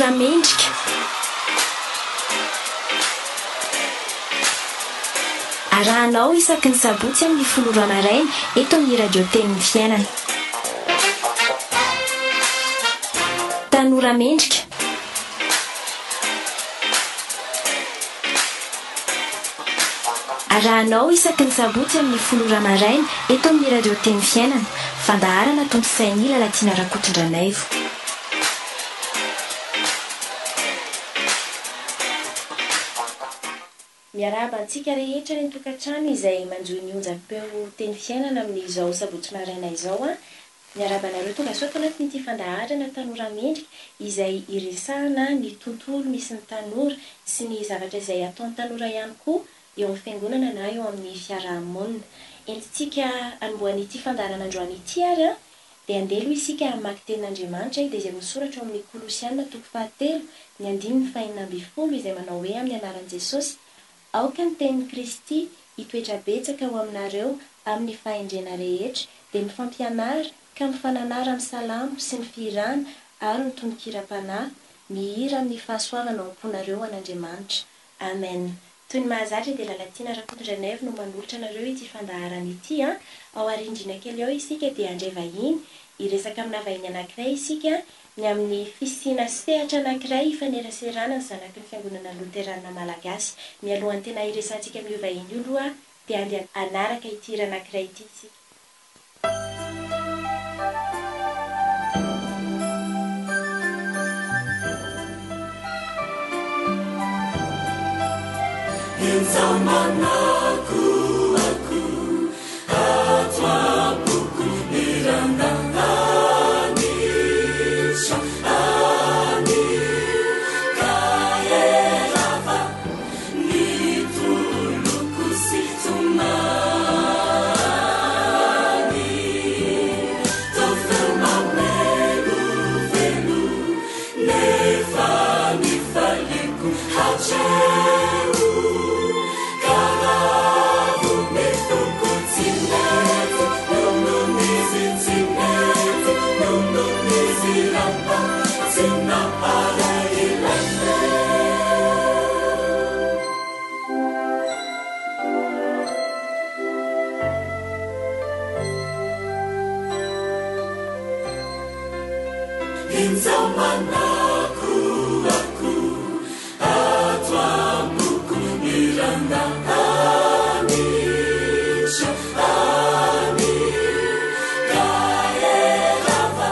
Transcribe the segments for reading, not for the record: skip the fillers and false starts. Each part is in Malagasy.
Tanora Mendrika. Arahanao isaky ny sabotsy amin'ny folo ora maraina eto amin'ny radio Tenin'ny Fiainana. Tanora Mendrika. Arahanao isaky ny sabotsy amin'ny folo ora maraina eto amin'ny radio Tenin'ny Fiainana. Fandaharana Tompo Sainila Latiana Rakotondranaivo. Miarahaba antsika rehetra ny tokantrano izay manjoy ny onjam-peo Teny Fiainana amin'izao sabotsy maraina izao a. Miarahaba anareo tonga soa tao anatin'ity fandaharana Tanora Mendrika izay iresahana ny tontolo misy ny tanora sy ny zavatra izay ataon'ny tanora ihany koa eo amin'ny fiangonana na eo amin'ny fiarahamonina. Entintsika anomboan'ity fandaharana androany ity ary dia andelo isika mamaky tenin'Andriamanitra dia izay misoratra ao amin'ny Kolosiana 3:5 izay manao hoe amin'ny anaran'i Jesosy. Aoka ny tenin'i Kristy hitoetra betsaka ho aminareo amin'ny fahendrena rehetra dia mifampianara ka mifananara amin'ny salamo sy ny firana ary ny tononkira-panahy mihira amin'ny fahasoavana ao am-ponareo an'Andriamanitra. Amen. Toy ny mahazatra dia Lalatina Rakotondranaivo no manolotra anareo ity fandaharana ity a. Ao arindrina kely ao isika dia handray vahiny iresaka amina vahiny anankiray isika ny amin'ny fisiana sehatra anankiray ifaneraserana ny zanaky ny fiangonana Loterana Malagasy. Mialohan'ny tena iresantsika amin'io vahiny io aloha dia andeha anaraka ity hira anankiray ity isika. Insamanaku aku atwapuku iranda anisha ani kaerava nituluku situmani tofema melu velu nefani faliku hacheu Insamanaku aku atwamuku iranda anisha ani kaerava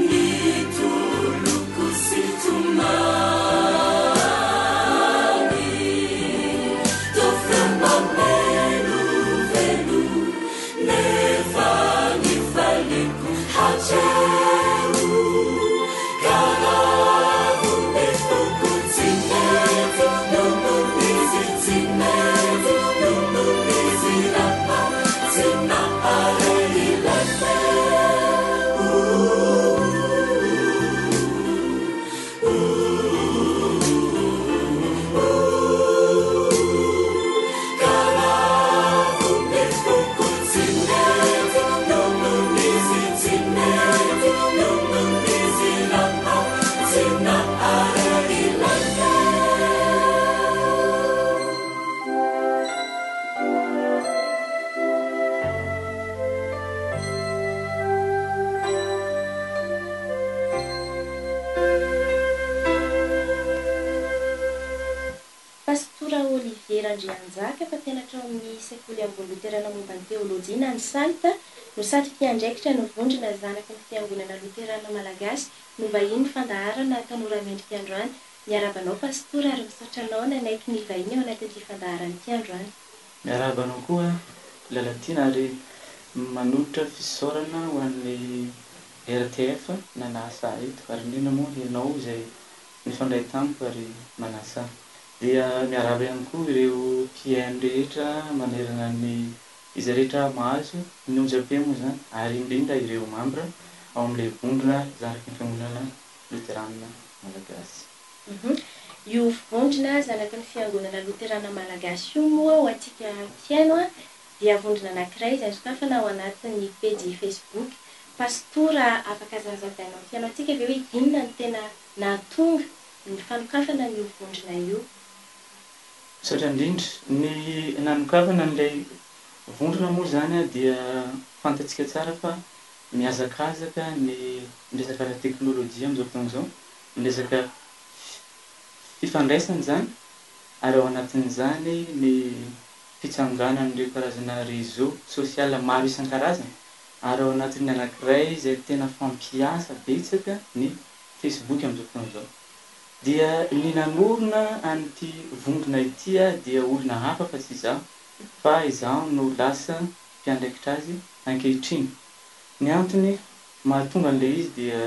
nituluku situmani tofema melu velu nefani faliku hacheu Andrianjaka mpampianatra amin'ny sekoly ambony Loterana momban'ny teolojia ny Salta no sady mpiandraikitra no vondrona zanaky ny fiangonana Loterana Malagasy no vahiny fandaharana Tanora Mendrika androany. Miarabanao pastora ary misaotra anao nanaiky ny vahiny ao anatin'ity fandaharana ity androany. Miarabanao koa Lalatina ary manolotra fisaorana ho an'ny RTF nanasa eto ary indrindra moa ianao izay mifandray tamiko ary manasa. Dia miaraba ihany koa ireo PN rehetra manerana ny izay rehetra mahazo ny onjam-peo moa zany ary indrindra ireo membre ao amin'ilay vondrona zanaky ny fiangonana Loterana Malagasy. Io vondrona zanaky ny fiangonana Loterana Malagasy io moa ho antsika tiano dia vondrona anankiray izay sokafana ao anatin'ny page Facebook pastora afaka zazavainao tianao atsika ve hoe inona ny tena nahatonga ny fanokafana ny vondrona io? Satria indrindra ny nanokafana n'ilay vondrona moa zany a dia fantatsika tsara fa mihazakazaka ny resaka teknôlôjia amin'izao fotoana izao, ny resaka fifandraisana zany, ary ao anatin'izany ny fitsanganan'ireo karazana réseau social maro isan-karazany, ary ao anatin'ny anankiray izay tena fampiasa betsaka ny Facebook amin'izao fotoana izao. Dia ny nanorona an'ity vondrona ity dia olona hafa fa tsy izaho, fa izaho no lasa mpiandraikitra azy ankehitriny. Ny antony mahatonga an'ilay izy dia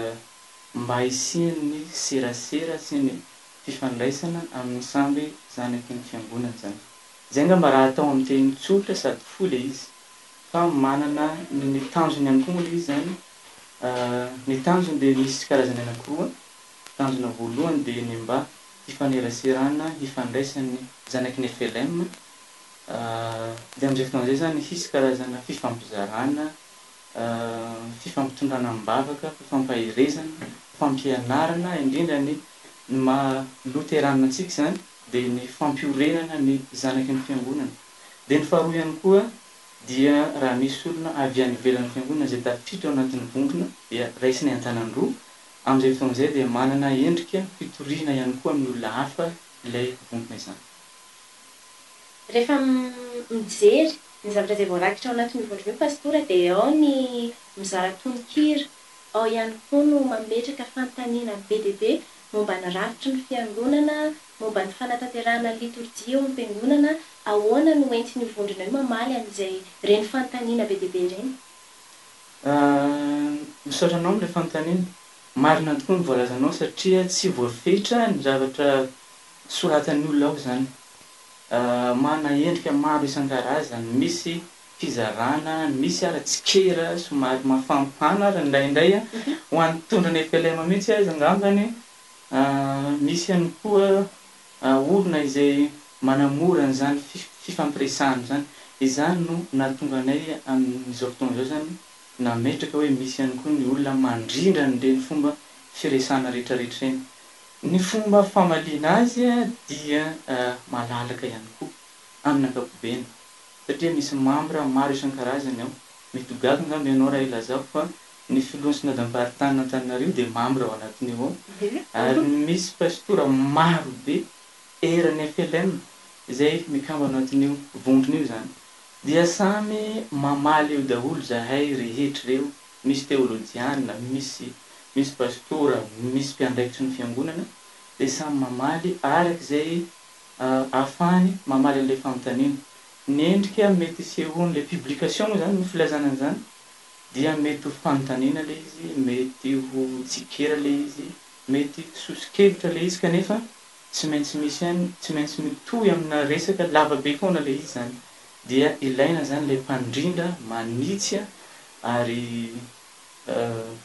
mba hisian'ny serasera sy ny fifandraisana amin'ny samby zanaky ny fiangonana zany. Zay angamba raha atao amin'ny teny tsotra sady fo ilay izy, fa manana ny tanjony ihany koa moa ilay izy zany. Ny tanjony dia misy karazany anankiroa. Tanjona voalohany dia ny mba hifaneraserana, hifandraisan'ny zanaky ny FLM. Dia amin'izay fotoana izay zany hisy karazana fifampizarana, fifampitondrana am-bavaka, fifampahirezana, fampianarana, indrindra ny loterana antsika zany, dia ny fampiorenana ny zanaky ny fiangonana. Dia ny faharoa ihany koa dia raha misy olona avy any ivelan'ny fiangonana izay tafiditra ao anatin'ny vondrona dia raisiny an-tanàn-droa. Amin'izay fotoana izay dia manana endrika fitoriana ihany koa amin'ny olona hafa ilay vondrona izany. Rehefa mijery ny zavatra izay voarakitra ao anatin'ny vondrona io pastora, dia ao ny mizara tononkira, ao ihany koa no mametraka fanontaniana be dia be momba ny rafitry ny fiangonana, momba ny fanatanterahana liturjia ao am-piangonana. Ahoana no entin'ny vondrona io mamaly amin'izay reny fanontaniana be dia be ireny? Misaotra anao amin'ilay fanontaniana. Marina tokoa ny voalazanao satria tsy voafetra ny zavatra soratan'ny olona ao zany. Mana endrika maro isan-karazany, misy fizarana, misy ara-tsikera somary mafampana ary indraindray ho an'ny mpitondra ny FLM mihitsy azy angambany. Misy ihany koa olona izay manamora an'izany fifampiresahana zany. Izany no nahatonga anay amin'izao fotoana izao zany nametraka hoe misy ihany koa ny olona mandrindra n'ireny fomba firesahana rehetrarehetra eny. Ny fomba famaliana azy dia malalaka ihany koa amin'ny ankapobeny, satria misy membre maro isan-karazany ao. Mety ho gaga angamba ianao raha ilazako fa ny filohan'ny synodam-paritany Antananarivo dia membre ao anatiny ao, ary misy pastora maro be eran'ny FLM izay mikamba ao anatin'io vondrona io zany. Dia samy mamaly eo daholo zahay rehetra ireo, misy teolôjiana, misy pastora, misy mpiandraikitry ny fiangonana, dia samy mamaly arak'izay ahafahany mamaly an'ilay fanontaniana. Ny endrika mety sehoan'ilay publication moa zany no filazana an'izany, dia mety ho fanontaniana ilay izy, mety ho tsikera ilay izy, mety sosikevitra ilay izy, kanefa tsy maintsy misy ihany, tsy maintsy mitohy amina resaka lavabe foana ilay izy zany. Dia ilaina zany ilay mpandrindra manitsy ary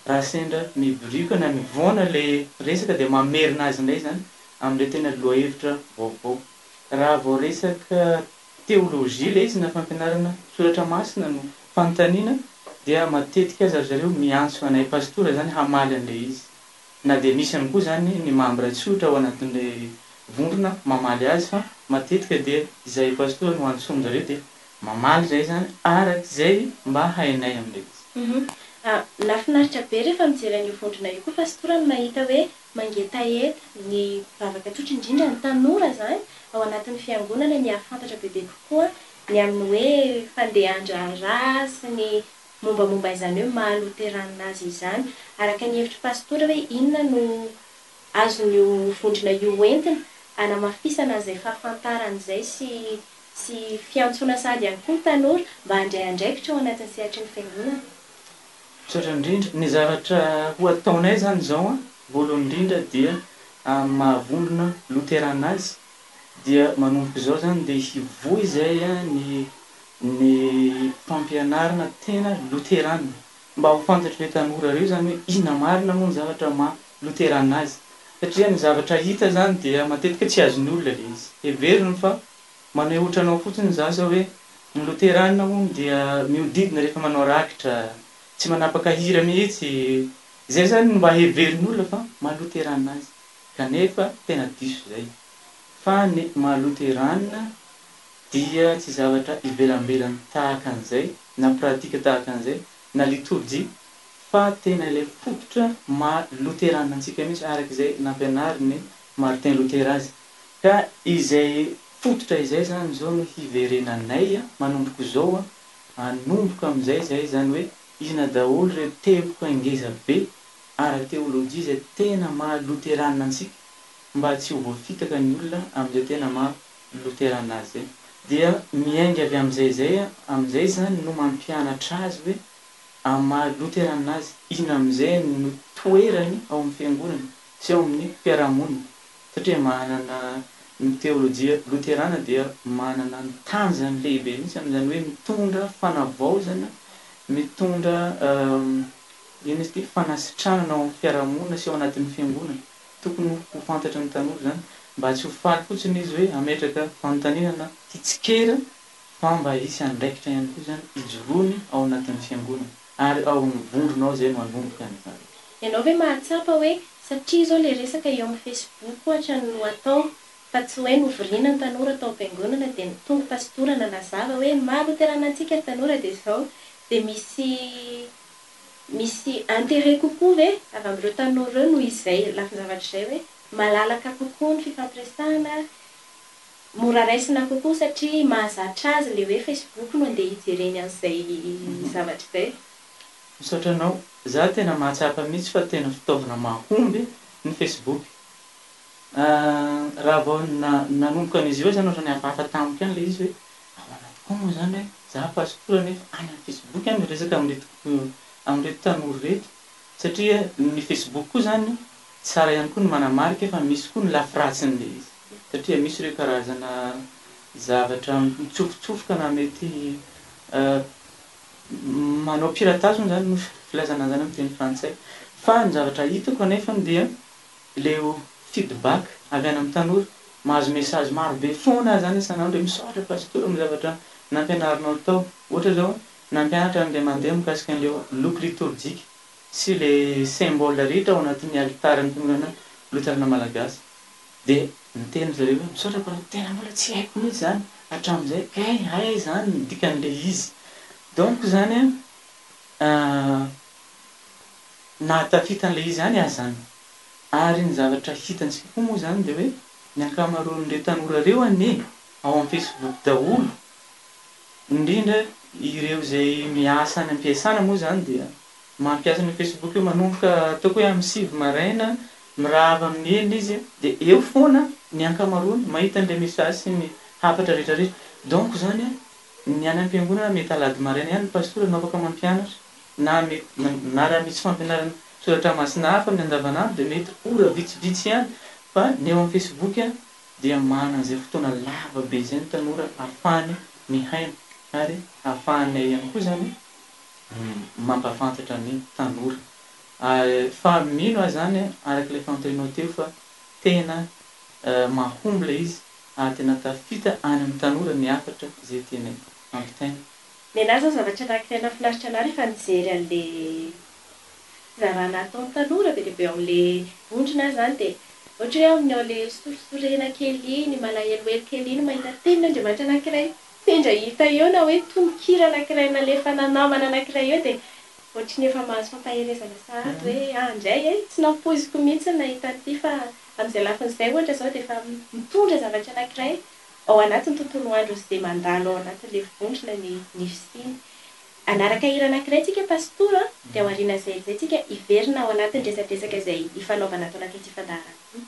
raha sendra miborika na mivoana ilay resaka dia mamerina azy indray zany amin'ilay tena lohahevitra vaovao. Raha vao resaka teolôjia ilay izy na fampianarana soratra masina no fanontaniana, dia matetika aza zareo miantso anay pastora zany hamaly an'ilay izy. Na dia misy ihany koa zany ny membre tsotra ao anatin'ilay vondrona mamaly azy, fa matetika dia izay pastora no antsoiny zareo dia mamaly zay zany arak'izay mba hainay amin'ilay izy. Nafinaritra be rehefa mijery an'io vondrona io koa pastora no mahita hoe mangetaeta ny vavaka tsotra, indrindra ny tanora zany ao anatin'ny fiangonana, ny ahafantatra bebe kokoa ny amin'ny hoe fandehan-draharaha sy ny mombamomba izany hoe mahaloteranina azy izany. Araka ny hevitry pastora hoe inona no azon'io vondrona io entina hanamafisana an'izay fahafantarana izay sy fiantsoana sady ihany koa ny tanora mba handray andraikitra ao anatin'ny sehatry ny fiangonana? Misaotra indrindra, ny zavatra ho ataonay zany izao voalohany indrindra dia mahavondrona loterana azy, dia manomboka izao zany dia hivohy izay ny fampianarana tena loterana, mba ho fantatry ilay tanora ireo zany hoe inona marina moa ny zavatra loterana azy. Satria ny zavatra hita zany dia matetika tsy azon'ny olona ilay izy, heverina fa manehotra anao fotsiny zaza hoe ny loterana moa dia miodidina rehefa manao rakitra, tsy manapakahira mihitsy zay zany mba heverin'olona fa mahaloterana azy kanefa tena diso zay fa ny mahaloterana dia tsy zavatra ivelambelany tahaka an'izay na pratika tahaka an'izay na liturgie fa tena ilay fototra mahaloterana antsika mihitsy arak'izay nampianariny Martin Luther azy ka izay fototra izay zany zao no hiverenanay manomboka zao anomboka amin'izay zay zany hoe izina daholo re teboka ingeza be ara-teolojia zay tena mahaloterana antsika mba tsy ho voafitaka ny olona amin'izay tena mahaloterana azy zay dia miainga avy amin'izay zany no mampianatra azy hoe mahaloterana azy izina amin'izay no toerany ao amin'ny fiangonana sy ao amin'ny fiarahamonina satria manana ny teolojia loterana dia manana ny tanjany lehibe mihitsy amin'izany hoe mitondra fanavaozana mitondra ino izy ity fanasitranana ao amin'ny fiarahamonina sy ao anatin'ny fiangonana tokony ho fantatra ny tanora zany mba tsy ho faly fotsiny izy hoe ametraka fanotaninana titsikera fa mba hisy andraikitra ihany koa zany ijoroany ao anatin'ny fiangonana ary ao amin'ny vondronao zay manomboka an'izany. Ianao ve mahatsapa hoe satria zao le resaka eo amin'ny Facebook ohatra no atao fa tsy hoe novoriana ny tanora atao am-piangonana dia tonga pastora nanazava hoe mahaloterana antsika tanora dia zao dia misy intérêt kokoa ve avy amin'ireo tanora ireo noho izay lafy zavatra izay hoe malalaka kokoa ny fifampiresahana mora raisina kokoa satria mahazatra azy le hoe Facebook no andeha hijereny an'izay zavatra izay. Misaotra anao, za tena mahatsapa mihitsy fa tena fitaovana mahomby ny Facebook. Raha vao nanomboka an'izy io zany ohatrany hafahafa tampoka any le izy hoe ahoana moa zany hoe za pastora nefa any amin'ny Facebook any resaka amin'reto tanora reto satria ny Facebook koa zany tsara ihany koa ny manamarika fa misy koa ny lafiratsiny le izy satria misy ireo karazana zavatra mitsofotsofoka na mety manao piratage zany no filazana zany amin'ny teny frantsay fa ny zavatra hitako anefa dia leo feedback avy any amin'ny tanora mahazo message maro be foana zany isan'andro hoe misaotra pastora amin'ny zavatra nampianarinao tao ohatra zao nampianatra an'ilay mandeha mikasika an'ileo loko liturgique sy le symbole rehetra ao anatin'ny altaran'ny fiangonana loterana malagasy dia niteny zareo hoe misaotra pastora tena mbola tsy haiko mihitsy zany hatramin'izay hay zany ny dikan'ilay izy donc zany nahatafitan'ilay izy zany azy zany ary ny zavatra hitantsika koa moa zany dia hoe ny ankamaroan'ireo tanora reo anie ao amin'ny Facebook daholo indrindra ireo zay miasa any am-piasana moa zany dia mampiasa ny Facebook io manomboka ataoko hoe amin'ny 7 maraina mirahava amin'ny enina izy dia eo foana ny ankamaroany mahita an'ilay message sy ny hafatra rehetrarehetra donc zany ny any am-piangonana mety alady maraina ihany pastora no afaka mampianatra na raha misy fampianarana soratra masina hafa amin'ny andavanandro dia mety ora vitsivitsy ihany fa ny eo amin'ny Facebook dia manana an'izay fotoana lava be izay ny tanora ahafahany mihaina ary ahafahany ihany koa zany mampafantatra ny tanora fa mino aho zany arak'ilay fanotaninao teo fa tena mahomby ilay izy ary tena tafita any amin'ny tanora ny hafatra izay tena ampitaina. Nenazy zao zavatra anankiray nafinaritra anary efa nijery an'ilay zarana ataon'ny tanora be dia be ao amin'ilay vondrona zany dia ohatra hoe amin'ny ao le sorisorena kely iny malahelohelo kely iny mahita tenin'Andriamanitra anankiray sendra hita eo na hoe tononkira anankiray nalefa nanamana anankiray eo dia ohatry ny efa mahazo fampaherezana sahady hoe indray tsy nampoiziko mihitsy nahita an'ity fa amin'izay lafin'izay ohatra zao dia efa mitondra zavatra anankiray ao anatin'ny tontolo andro izay mandalo ao anatin'ilay vondrona ny fisiany. Anaraka hira anankiray tsika pastora dia ao aoriana izay tsika hiverina ao anatin'ny resadresaka izay hifanaovana atao anatin'ity fandaharana. Bye.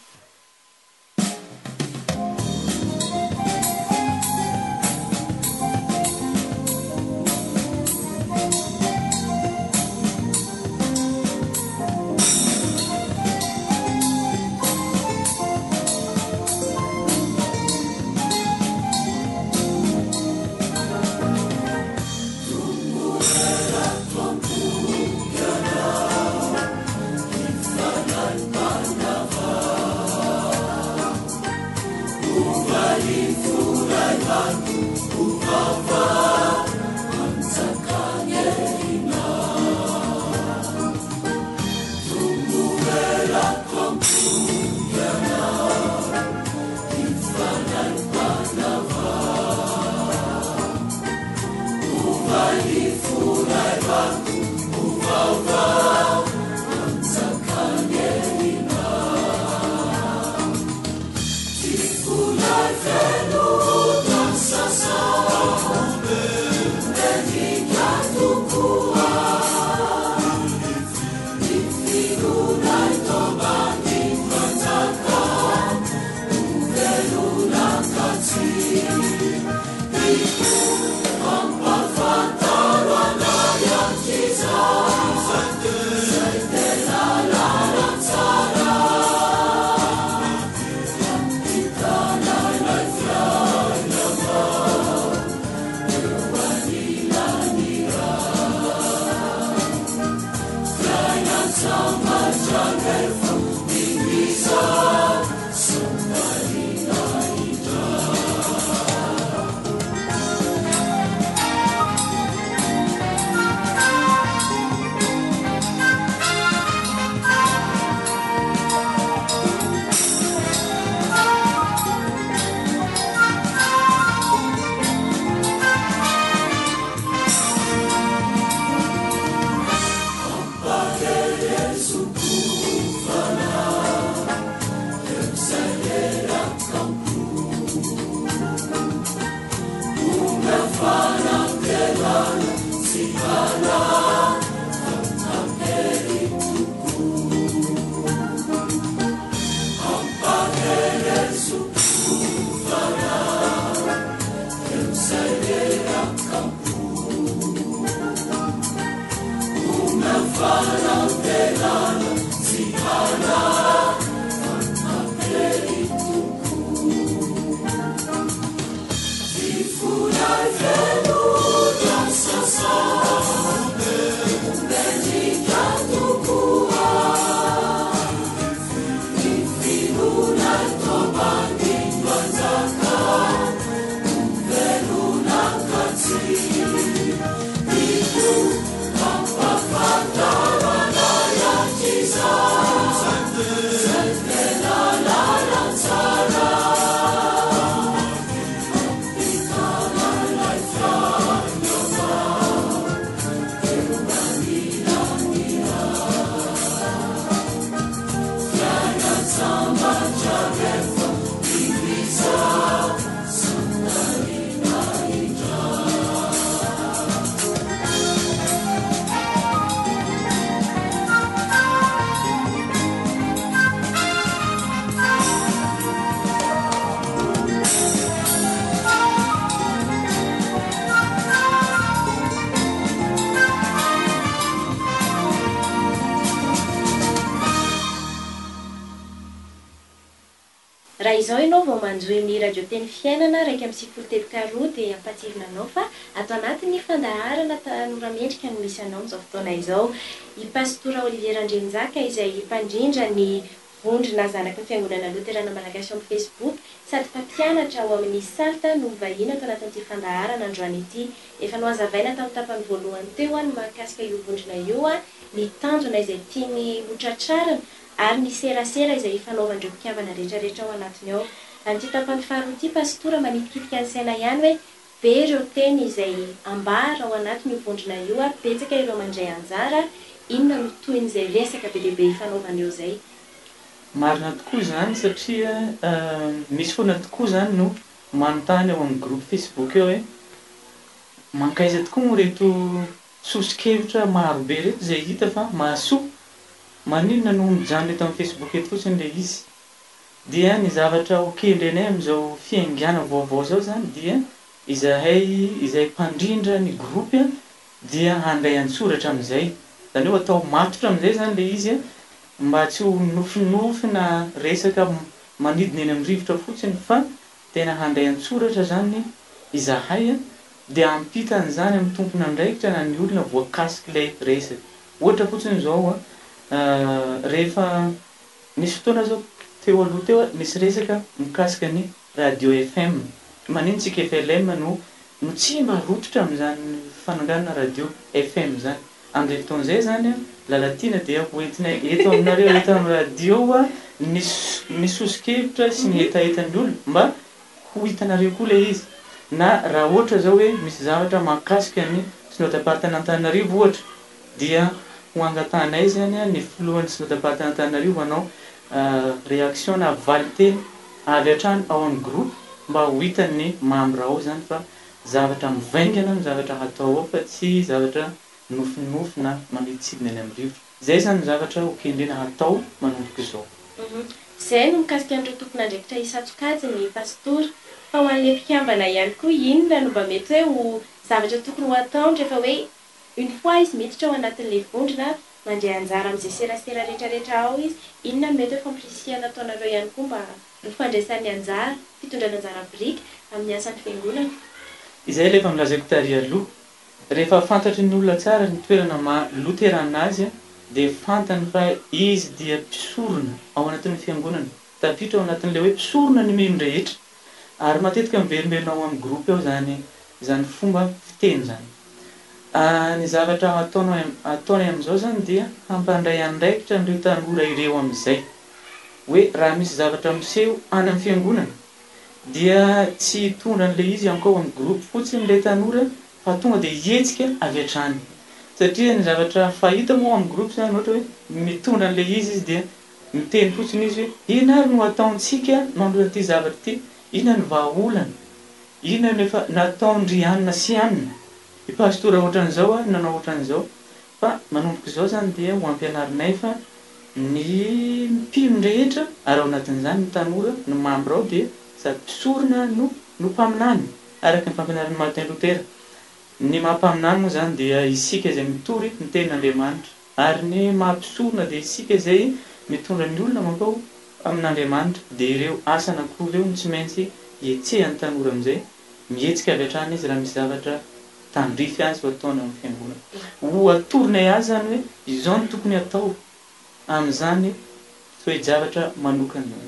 raha izao ianao vao manjoy amin'ny radio teny fiainana raika amin'ny sivifolo telo karoa dia ampatirina anao fa ato anatiny fandaharana tanora mendrika no misy anao amin'izao fotoana izao. I pastora Olivier Randrinjaka izay mpandrindra ny vondrona zanaky ny fiangonana Luterana Malagasy amin'ny Facebook sady mpampianatra ao amin'ny salta no vahiny ato anatin'ity fandaharana androany ity. Efa noazavaina tamin'ny tapany voalohany teo ny mahakasika io vondrona io ny tanjona izay tiany hotratrarina ary ny serasera izay fanaovandreo mpikambana rehetrarehetra ao anatiny ao. An'ity tapany faharoa ity pastora manitikitika ny saina ihany hoe be ireo teny izay ambara ao anatiny io vondrona io betsaka ireo mandray anjara inona no toin'izay resaka be dehibe fanaovandreo zay. Marina tokoa zany satria misy foana tokoa zany no manontany ao amin'ny groupe Facebook eo hoe mankaiza tokoa mo reto sosikevitra marobe reto zay hita fa mahasoa maninona no mijano eto amin'ny Facebook eto fotsiny le izy. Dia ny zavatra okendrenay amin'izao fiaingana vaovao zao zany dia izay mpandrindra ny groupe dia handray an-tsoratra amin'izay. Zany hoe atao matotra amin'izay zany le izy mba tsy ho nofinofina resaka manidina eny amin'ny rivotra fotsiny fa tena handray an-tsoratra zany izahay dia ampitany zany amin'ny tompony andraikitra na ny olona voakasika ilay resaka. Ohatra fotsiny zao rehefa nisy fotoana zao teo aloha teo nisy resaka mikasika ny radio FM. Manino tsika FLM no tsy marototra amin'izany fananganana radio FM zany. Amin'ilay fotoan'izay zany lalatina dia hoentinay eto aminareo eto amin'ny radio ny sosikevitra sy ny etaetan'ny olona mba ho hitanareo koa ilay izy. na raha ohatra zao hoe misy zavatra mahakasika ny synodam-paritany-Antananarivo ohatra dia ho angatanay zany ny filohan'ny synodam-paritany-Antananarivo manao réaction na valiteny avy hatrany ao amin'ny groupe mba ho hitan'ny membre ao zany fa zavatra mivaingana ny zavatra hatao ao fa tsy zavatra nofinofy na maniditsidina any amin'ny rivotra. Zay zany zavatra hokendrena hatao manomboka izao. Zay no mikasika an'ireo tompon'andraikitra isan-tsokajy ny pastora fa ho an'ilay mpikambana ihany koa inona no mba mety hoe ho zavatra tokony ho atao rehefa hoe une fois izy miditra ao anatin'ilay vondrona mandray anjara amin'izay serasera rehetrarehetra ao izy, inona no mety hoe fampirisihana ataonareo ihany koa mba ho fandraisan'ny anjara fitondrana anjara brika amin'ny asan'ny fiangonana. Izay lefa milazaiko tary aloha, rehefa fantatry ny olona tsara ny toerana loterana azy dia fantany fa izy dia mpisorona ao anatin'ny fiangonana, tafiditra ao anatin'ilay hoe mpisorona ny mino rehetra, ary matetika miverimberina ao amin'ny groupe ao zany fomba fiteny zany. Ny zavatra ataony amin'izao zany dia hampandray andraikitra an'ireo tanora ireo amin'izay hoe raha misy zavatra miseho any amin'ny fiangonana dia tsy hitondra an'ilay izy anko ao amin'ny groupe fotsiny ilay tanora fa tonga dia hihetsika avy hatrany, satria ny zavatra fahita moa amin'ny groupe zany ohatra hoe mitondra an'ilay izy dia miteny fotsiny izy hoe ina ary no ataontsika manolotra ty zavatra ty, ina ny vahaolana, ina no efa nataondry anina sy anina. I pastora ohatran'izao nanao ohatran'izao, fa manomboka izao zany dia ho ampianarinay fa ny mpino rehetra ary ao anatin'izany ny tanora ny membre ao dia sady mpisorona no mpaminany araka ny fampianaran'ny Martin Luther. Ny mampaminany moa zany dia isika izay mitory ny tenin'Andriamanitra, ary ny mampisorona dia isika izay mitondra ny olona mankao amin'Andriamanitra, dia ireo asa anankiroa ireo no tsy maintsy hietsehan'ny tanora amin'izay mihetsika avy hatrany izy raha misy zavatra tandrify azy ho ataony amin'ny fiangonana. Ho atoronay azy zany hoe izao no tokony atao amin'izany toe-javatra manokana.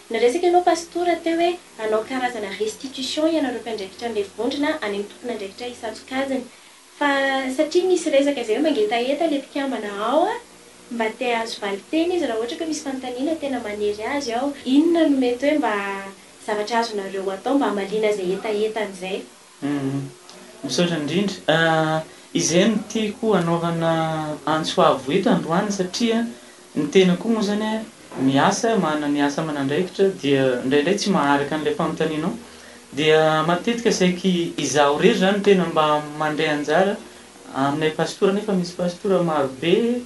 Naresaka ianao pastora teo hoe hanao karazana restitution ianareo mpiandraikitra an'ilay vondrona any amin'ny tompon'andraikitra isan-tsokajiny, fa satria misy resaka izay hoe mangetaheta ilay mpikambana ao mba te azo valiteny izy raha ohatra ka misy fanontaniana tena maniry azy ao, inona no mety hoe mba zavatra azonareo atao mba hamaliana izay etaetan'izay? Misaotra indrindra, izay no tiako hanaovana antsoavo eto androany satria ny tenako moa zany miasa manana ny asa aman'andraikitra dia indraindray tsy maharaka an'ilay fanontanianao, dia matetika saiky izaho rery zany tena mba mandray anjara aminay pastora, nefa misy pastora marobe,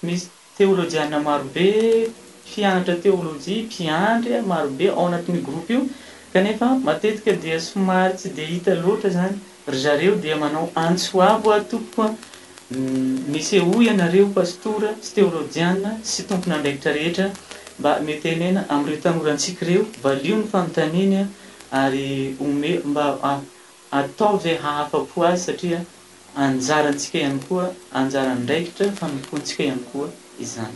misy teolojiana marobe, mpianatra teolojia, mpiandry marobe ao anatin'ny groupe io, kanefa matetika dia somary tsy dia hita loatra zany ry zareo dia manao antsoavo atoko misehoy ianareo pastora sy teolojiana sy tompon'andraikitra rehetra mba metenena amin'ireo tanorantsika ireo valio ny fanontaniana ary mba atao izay hahafa-po azy satria anjarantsika ihany koa, anjaran-draikitra fanompoantsika ihany koa izany.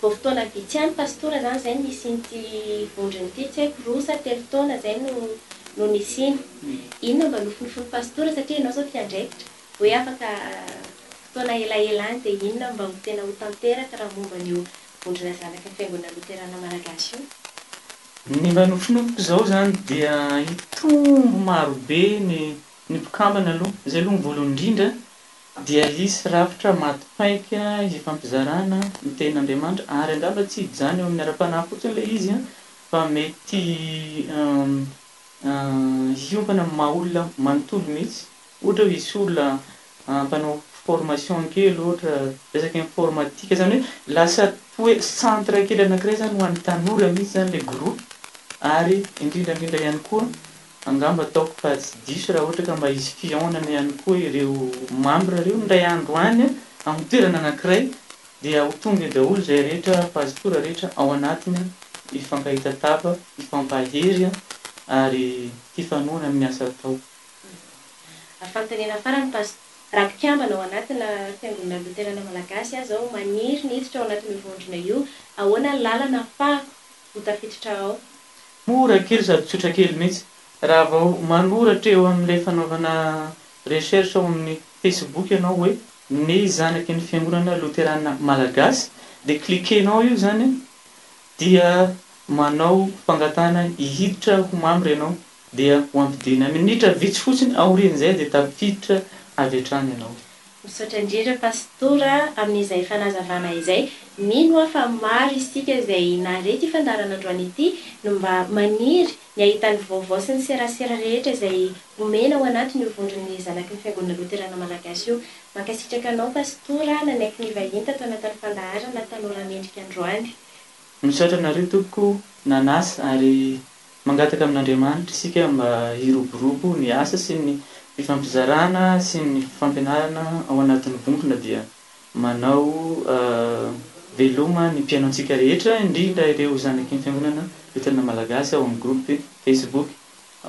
Vao fotoana vitsy ihany pastora zany zay nisin'ity vondrony ity, tsy haiko roa sa telo taona zay no nisiny. Inona mba nofinofiny pastora satria ianao zao mpiandraikitra hoe afaka fotoana elaelany dia inona mba ho tena ho tanteraka raha momba n'io vondrona zanaka fiangonana Luterana Malagasy io? Ny mba nofinofiko izao zany dia hitombo marobe ny mpikambana aloha, izay aloha ny voalohany indrindra dia hisy rafitra matipaika hifampizarana ny tenin'Andriamanitra, ary angamba tsy hijany eo amin'ny ara-panahy fotsiny ilay izy fa mety hiompana maha-olona manontolo mihitsy, ohatra hoe hisy olona mpanao formation kely, ohatra resaka informatika zany hoe lasa hoe centre kely anankiray zany ho an'ny tanora mihitsy zany ilay groupe, ary indrindrandrindra ihany koa angamba ataoko fa tsy diso raha ohatra ka mba hisy fihaonana ihany koa ireo membre ireo ndray andro any amin'ny toerana anankiray dia ho tonga daholo izay rehetra pastora rehetra ao anatiny hifankahita tapa, hifampahery ary hifanohana amin'ny asa atao. Fanontaniana farany raha mpikambana ao anatina fiangonana Luterana Malagasy aho zao maniry niditra ao anatin'ny vondrona io, ahoana ny lalana ahafahako ho tafiditra ao? Mora kely sady tsotra kely mihitsy. Raha vao manoratra eo amin'ilay fanaovana recherche ao amin'ny Facebook ianao hoe ny zanaky ny fiangonana Luterana Malagasy dia cliquenao io zany dia manao fangatana hihiditra ho membre ianao, dia ho ampidina minitra vitsy fotsiny aorian'izay dia tafiditra avy hatrany ianao. Misaotra indrindra pastora amin'izay fanazavana izay. Mino aho fa maro isika izay narety ifandarana androany ity no mba maniry ny ahitany vaovao sy ny serasera rehetra izay omena ao anatiny io vondron'ny zanaky ny fiangonana loterana malagasy io. Mankasitraka anao pastora nanaiky ny vahiny tato anatin'ny fandaharana tanora mendrika androany. Misaotra anareo tompoko nanasa ary mangataka amin'Andriamanitra isika mba hiroborobo ny asa sy ny fifampizarana sy ny fampianarana ao anatin'ny vondrona dia manao veloma ny mpiainontsika rehetra indrindra ireo zanaky ny fiangonana loterana malagasy ao amin'ny groupe Facebook.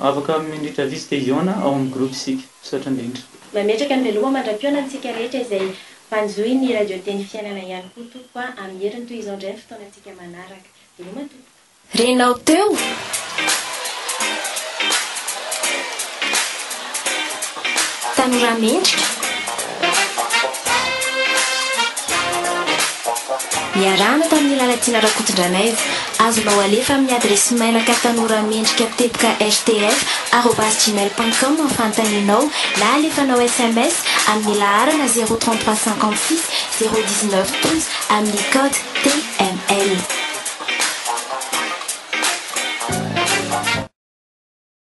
Afaka minitra visite iona ao amin'ny groupe isika. Misaotra indrindra. Mametraka ny veloma mandram-piona antsika rehetra izay mpanjohy ny radio teny fiainana ihany koa tompoko amin'ny heriny toy izao indray ny fotoanantsika manaraka. Veloma tompoko. Renao teo tanora mendrika miarahana tamin'ny lalatina Rakotondranaivo. Azonao alefa amin'ny adresy mailaka tanora mendrika teboka rtf@gmail.com afantaninao na alefanao SMS amin'ny laharana 033 56 019 12 amin'ny code TML.